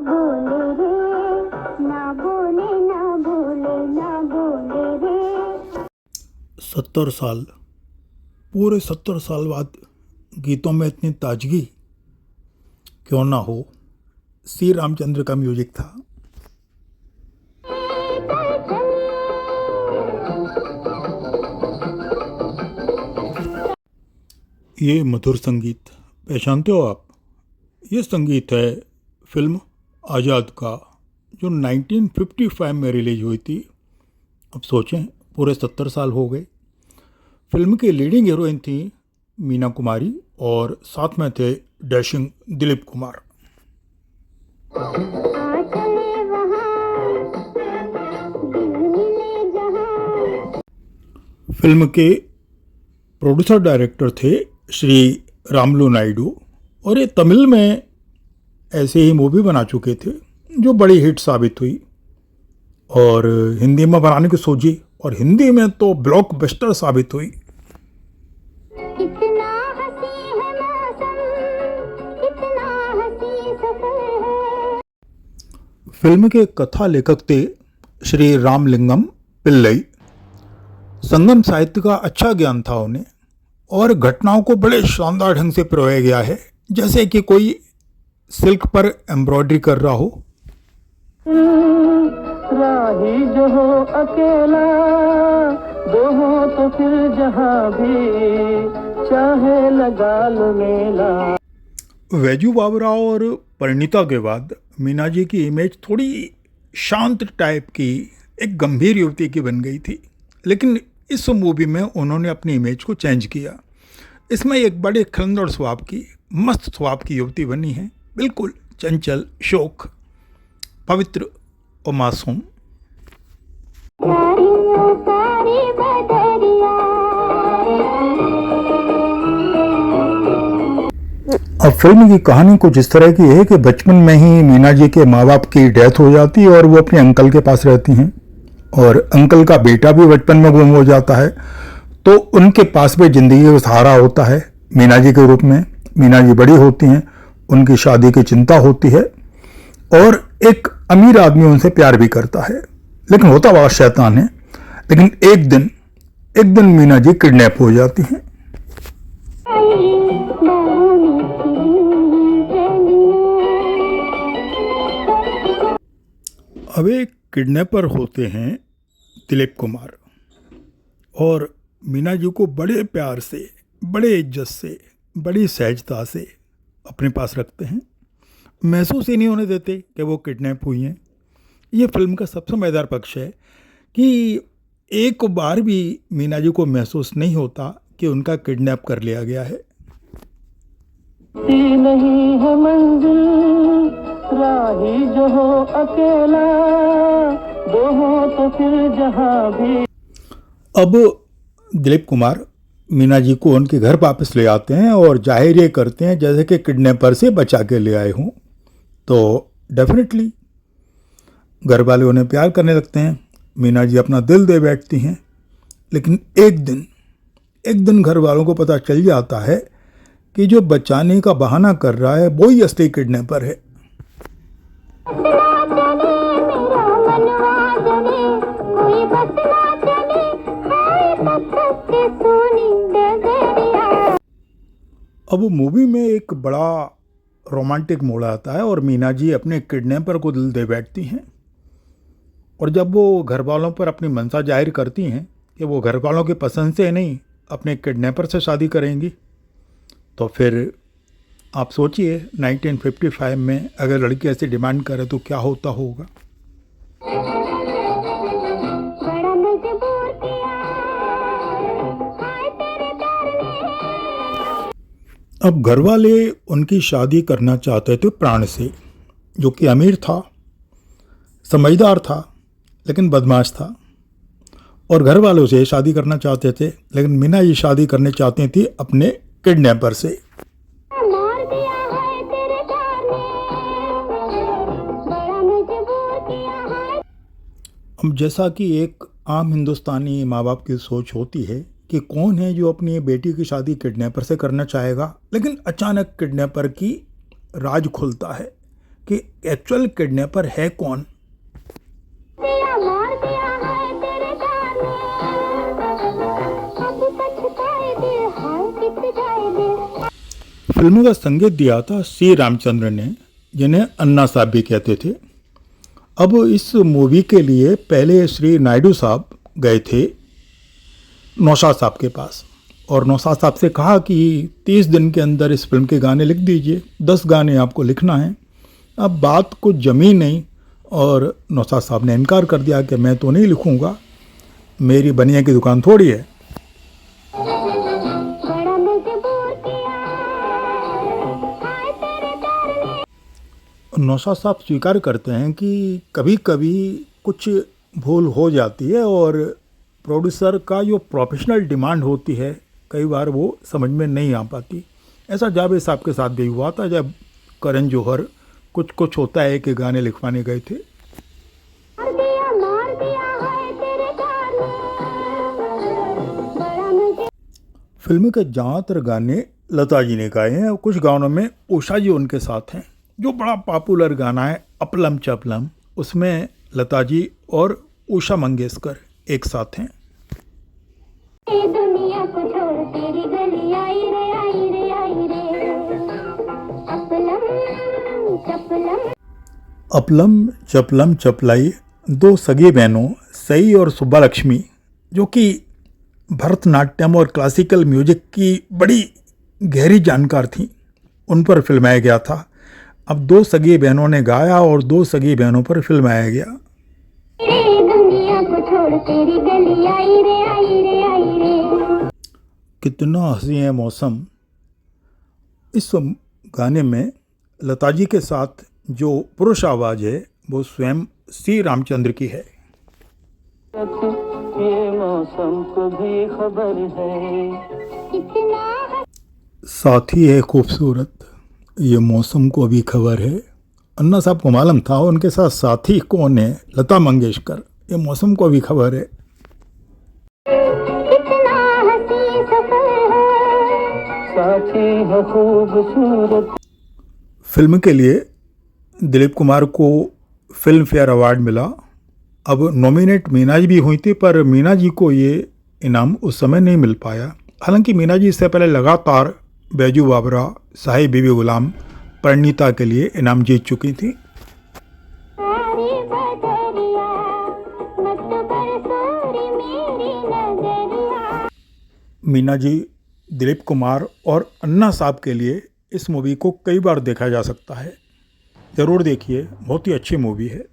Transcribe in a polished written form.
बोले रे ना बोले ना बोले ना बोले रे। 70 साल, पूरे 70 साल बाद गीतों में इतनी ताजगी क्यों ना हो। सी रामचंद्र का म्यूजिक था। ये मधुर संगीत पहचानते हो आप? ये संगीत है फिल्म आज़ाद का, जो 1955 में रिलीज हुई थी। अब सोचें, पूरे 70 साल हो गए। फिल्म की लीडिंग हीरोइन थी मीना कुमारी और साथ में थे डैशिंग दिलीप कुमार। फिल्म के प्रोड्यूसर डायरेक्टर थे श्री रामलू नायडू, और ये तमिल में ऐसे ही मूवी बना चुके थे जो बड़ी हिट साबित हुई, और हिंदी में बनाने की सोची और हिंदी में तो ब्लॉकबस्टर साबित हुई। कितना हंसी है मौसम, कितना हंसी सफर है। फिल्म के कथा लेखक थे श्री रामलिंगम पिल्लई। संगम साहित्य का अच्छा ज्ञान था उन्हें, और घटनाओं को बड़े शानदार ढंग से पिरोया गया है, जैसे कि कोई सिल्क पर एम्ब्रॉयडरी कर रहा हो। राही जो हो अकेला, दो हो तो फिर जहां भी चाहे लगा लो मेला। वैजू बाबरा और परिणीता के बाद मीना जी की इमेज थोड़ी शांत टाइप की, एक गंभीर युवती की बन गई थी, लेकिन इस मूवी में उन्होंने अपनी इमेज को चेंज किया। इसमें एक बड़े खिलंदड़ स्वभाव की, मस्त स्वभाव की युवती बनी है, बिल्कुल चंचल, शोक, पवित्र और मासूम। अब फिल्म की कहानी कुछ इस तरह की है कि बचपन में ही मीना जी के माँ बाप की डेथ हो जाती है और वो अपने अंकल के पास रहती हैं, और अंकल का बेटा भी बचपन में गुम हो जाता है, तो उनके पास भी जिंदगी का सहारा होता है मीना जी के रूप में। मीना जी बड़ी होती हैं, उनकी शादी की चिंता होती है, और एक अमीर आदमी उनसे प्यार भी करता है, लेकिन होता बड़ा शैतान है। लेकिन एक दिन मीना जी किडनैप हो जाती हैं। अब एक किडनैपर होते हैं दिलीप कुमार, और मीना जी को बड़े प्यार से, बड़े इज्जत से, बड़ी सहजता से अपने पास रखते हैं। महसूस ही नहीं होने देते कि वो किडनैप हुई हैं। ये फिल्म का सबसे मज़ेदार पक्ष है कि एक बार भी मीना जी को महसूस नहीं होता कि उनका किडनैप कर लिया गया है। नहीं है मंजिल, राही जो हो अकेला, दो हो तो फिर जहां भी। अब दिलीप कुमार मीना जी को उनके घर वापस ले आते हैं और जाहिर ये करते हैं जैसे कि किडनैपर से बचा के ले आए हों। तो डेफिनेटली घर वाले उन्हें प्यार करने लगते हैं, मीना जी अपना दिल दे बैठती हैं। लेकिन एक दिन घर वालों को पता चल जाता है कि जो बचाने का बहाना कर रहा है वो ही असली किडनैपर है। अब मूवी में एक बड़ा रोमांटिक मोड़ आता है और मीना जी अपने किडनैपर को दिल दे बैठती हैं, और जब वो घर वालों पर अपनी मंशा जाहिर करती हैं कि वो घर वालों की पसंद से नहीं अपने किडनैपर से शादी करेंगी, तो फिर आप सोचिए 1955 में अगर लड़की ऐसी डिमांड करे तो क्या होता होगा। अब घर वाले उनकी शादी करना चाहते थे प्राण से, जो कि अमीर था, समझदार था, लेकिन बदमाश था, और घर वालों से शादी करना चाहते थे, लेकिन मीना ये शादी करने चाहती थी अपने किडनैपर से। अब जैसा कि एक आम हिंदुस्तानी माँ बाप की सोच होती है कि कौन है जो अपनी बेटी की शादी किडनैपर से करना चाहेगा, लेकिन अचानक किडनैपर की राज खुलता है कि एक्चुअल किडनैपर है कौन। दिया मार दिया है तेरे गाने, अब पछताए दिल, हाय किस जाए दिल। फिल्म का संगीत दिया था सी रामचंद्र ने, जिन्हें अन्ना साहब भी कहते थे। अब इस मूवी के लिए पहले श्री नायडू साहब गए थे नौशाद साहब के पास और नौशाद साहब से कहा कि 30 दिन के अंदर इस फिल्म के गाने लिख दीजिए, 10 गाने आपको लिखना है। अब बात कुछ जमी नहीं और नौशाद साहब ने इनकार कर दिया कि मैं तो नहीं लिखूंगा, मेरी बनिया की दुकान थोड़ी है। बड़ा मजबूर किया हाय तेरे प्यार ने। नौशाद साहब स्वीकार करते हैं कि कभी कभी कुछ भूल हो जाती है और प्रोड्यूसर का जो प्रोफेशनल डिमांड होती है कई बार वो समझ में नहीं आ पाती। ऐसा जावेद साहब के साथ भी हुआ था जब करण जौहर कुछ होता है कि गाने लिखवाने गए थे। मार दिया है तेरे गाने, बड़ा मुझे। फिल्म के ज़्यादातर गाने लता जी ने गाए हैं और कुछ गानों में उषा जी उनके साथ हैं। जो बड़ा पॉपुलर गाना है अपलम चपलम, उसमें लता जी और उषा मंगेशकर एक साथ हैं। ये दुनिया को छोड़ तेरी गली आई रे आई रे आई रे, अपलम चपलम। अपलम चपलम चपलाई दो सगी बहनों सई और सुब्बा लक्ष्मी, जो कि भरतनाट्यम और क्लासिकल म्यूजिक की बड़ी गहरी जानकार थीं, उन पर फिल्माया गया था। अब दो सगी बहनों ने गाया और दो सगी बहनों पर फिल्माया गया। दुनिया को छोड़ तेरी गली आई रे आई रे आई रे। कितना हंसी है मौसम। इस गाने में लता जी के साथ जो पुरुष आवाज़ है वो स्वयं सी रामचंद्र की है। ये मौसम को भी खबर है, कितना साथी है खूबसूरत, ये मौसम को भी खबर है। अन्ना साहब को मालूम था उनके साथ साथी कौन है, लता मंगेशकर, ये मौसम को भी खबर है। कितना हंसी सफर है, साथी है खूबसूरत। फिल्म के लिए दिलीप कुमार को फिल्म फेयर अवार्ड मिला। अब नॉमिनेट मीना जी भी हुई थी पर मीना जी को ये इनाम उस समय नहीं मिल पाया। हालांकि मीना जी इससे पहले लगातार बैजू बाबरा, साहिब बीबी गुलाम, परिणीता के लिए इनाम जीत चुकी थी। सारी बदरिया मत बरसोरी मेरी नजरिया। मीना जी, दिलीप कुमार और अन्ना साहब के लिए इस मूवी को कई बार देखा जा सकता है। ज़रूर देखिए, बहुत ही अच्छी मूवी है।